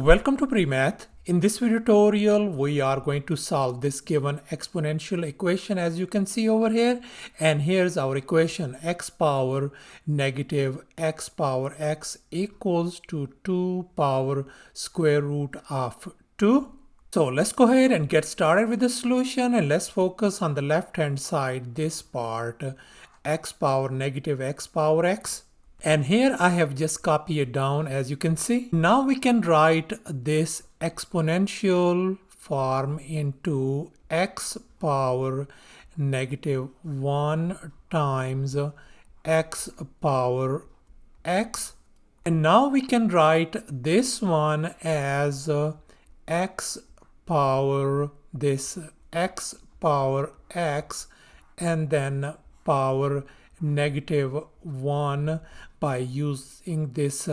Welcome to PreMath. In this video tutorial, we are going to solve this given exponential equation as you can see over here. And here's our equation: x power negative x power x equals to 2 power square root of 2. So let's go ahead and get started with the solution, and let's focus on the left hand side, this part, x power negative x power x. And here I have just copied it down as you can see. Now we can write this exponential form into x power negative 1 times x power x. And now we can write this one as x power this x power x and then power negative 1 by using this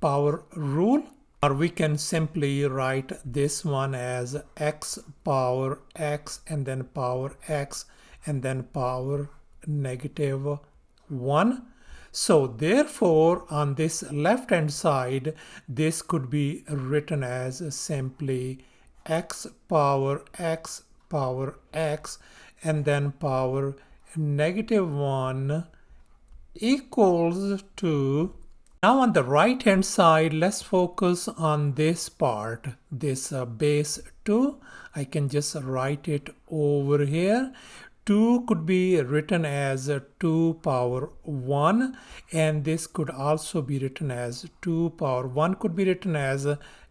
power rule. Or we can simply write this one as x power x and then power x and then power negative 1. So therefore on this left hand side, this could be written as simply x power x and then power negative 1 equals to. Now on the right hand side, let's focus on this part, this base 2. I can just write it over here. 2 could be written as 2 power 1, and this could also be written as 2 power 1 could be written as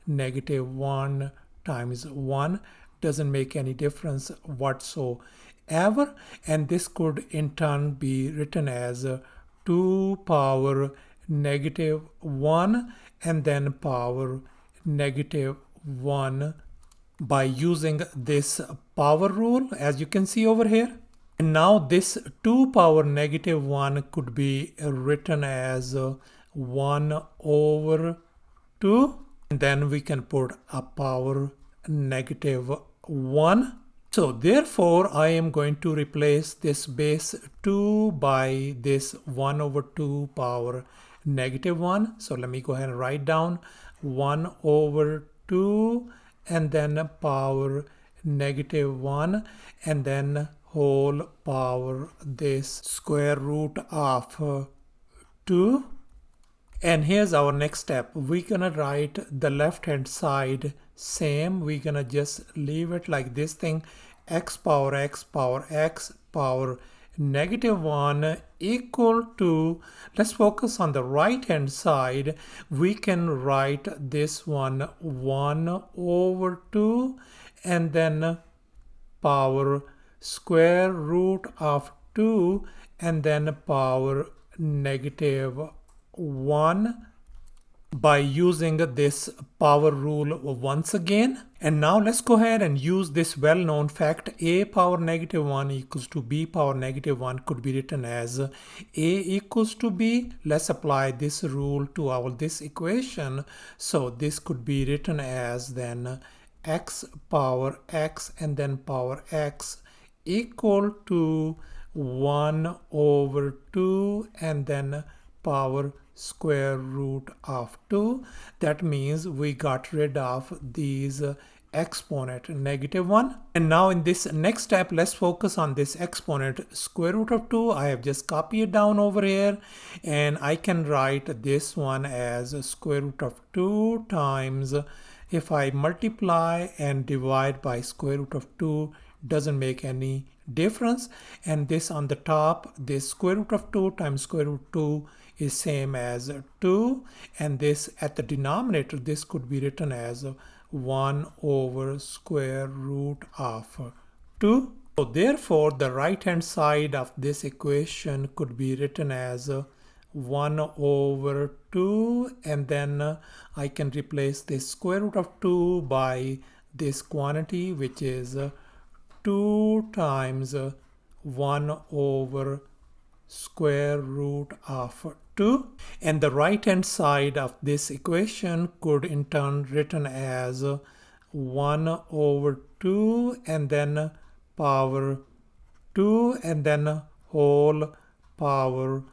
negative 1 times 1. Doesn't make any difference whatsoever. And this could in turn be written as 2 power negative 1 and then power negative 1 by using this power rule as you can see over here. And now this 2 power negative 1 could be written as 1 over 2, and then we can put a power negative 1. So therefore I am going to replace this base 2 by this 1 over 2 power negative 1. So let me go ahead and write down 1 over 2 and then power negative 1 and then whole power this square root of 2. And here's our next step. We're gonna write the left hand side same. We're gonna just leave it like this thing: x power x power negative 1 equal to, let's focus on the right hand side. We can write this one 1 over 2 and then power square root of 2 and then power negative 1 by using this power rule once again. And now let's go ahead and use this well-known fact: a power negative 1 equals to b power negative 1 could be written as a equals to b. Let's apply this rule to this equation. So this could be written as then x power x and then power x equal to 1 over 2 and then power square root of 2. That means we got rid of these exponent negative 1. And now in this next step, let's focus on this exponent square root of 2. I have just copied it down over here, and I can write this one as square root of 2 times, if I multiply and divide by square root of 2, doesn't make any difference. And this on the top, this square root of 2 times square root 2 is same as 2, and this at the denominator, this could be written as 1 over square root of 2. So therefore the right hand side of this equation could be written as 1 over 2, and then I can replace this square root of 2 by this quantity, which is 2 times 1 over square root of 2. And the right hand side of this equation could in turn written as 1 over 2 and then power 2 and then whole power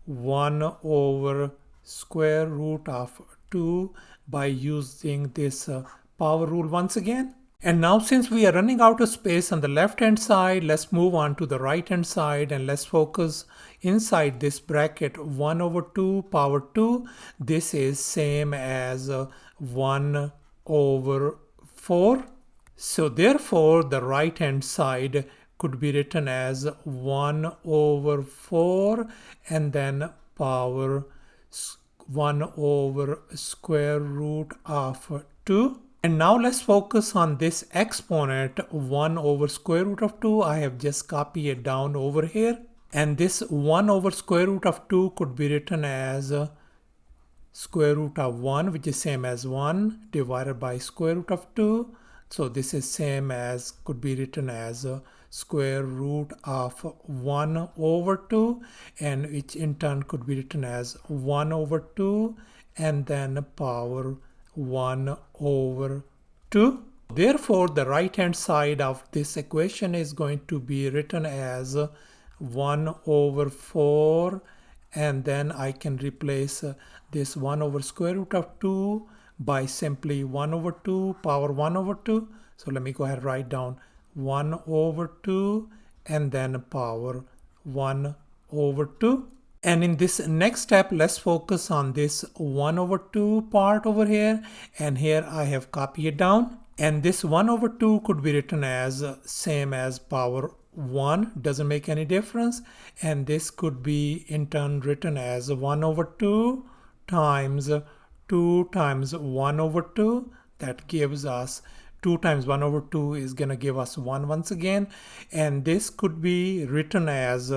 1 over square root of 2 by using this power rule once again. And now since we are running out of space on the left hand side, let's move on to the right hand side and let's focus inside this bracket 1 over 2 power 2. This is same as 1 over 4. So therefore the right hand side could be written as 1 over 4 and then power 1 over square root of 2. And now let's focus on this exponent 1 over square root of 2. I have just copied it down over here. And this 1 over square root of 2 could be written as square root of 1, which is same as 1 divided by square root of 2. So this is same as, could be written as square root of 1 over 2, and which in turn could be written as 1 over 2 and then power 1 over 2. Therefore, the right hand side of this equation is going to be written as 1 over 4, and then I can replace this 1 over square root of 2 by simply 1 over 2 power 1 over 2. So let me go ahead and write down 1 over 2 and then power 1 over 2. And in this next step, let's focus on this 1 over 2 part over here. And here I have copied it down. And this 1 over 2 could be written as same as power 1, doesn't make any difference. And this could be in turn written as 1 over 2 times 2 times 1 over 2. That gives us 2 times 1 over 2 is going to give us 1 once again. And this could be written as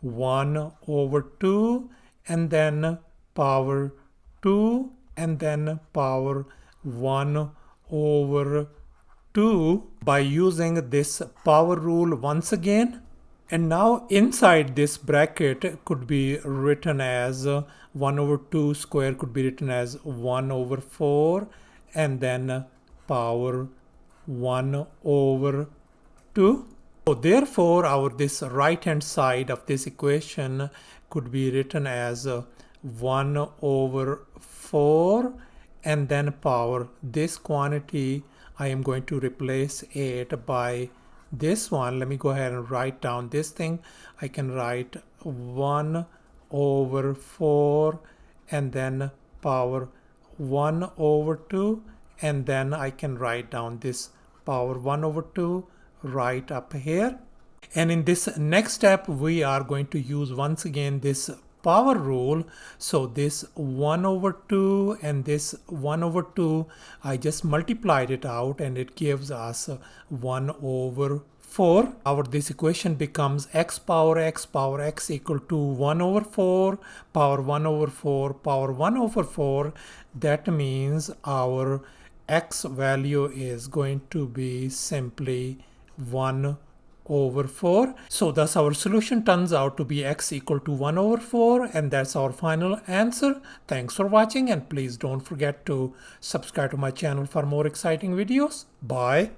1 over 2 and then power 2 and then power 1 over 2 by using this power rule once again. And now inside this bracket could be written as 1 over 2 square could be written as 1 over 4 and then power 1 over 2. So therefore this right hand side of this equation could be written as 1 over 4 and then power this quantity. I am going to replace it by this one. Let me go ahead and write down this thing. I can write 1 over 4 and then power 1 over 2, and then I can write down this power 1 over 2 right up here. And in this next step we are going to use once again this power rule. So this 1 over 2 and this 1 over 2, I just multiplied it out and it gives us 1 over 4. This equation becomes x power x equal to 1 over 4 power 1 over 4 power 1 over 4. That means our x value is going to be simply 1 over 4. So thus our solution turns out to be x equal to 1 over 4, and that's our final answer. Thanks for watching, and please don't forget to subscribe to my channel for more exciting videos. Bye.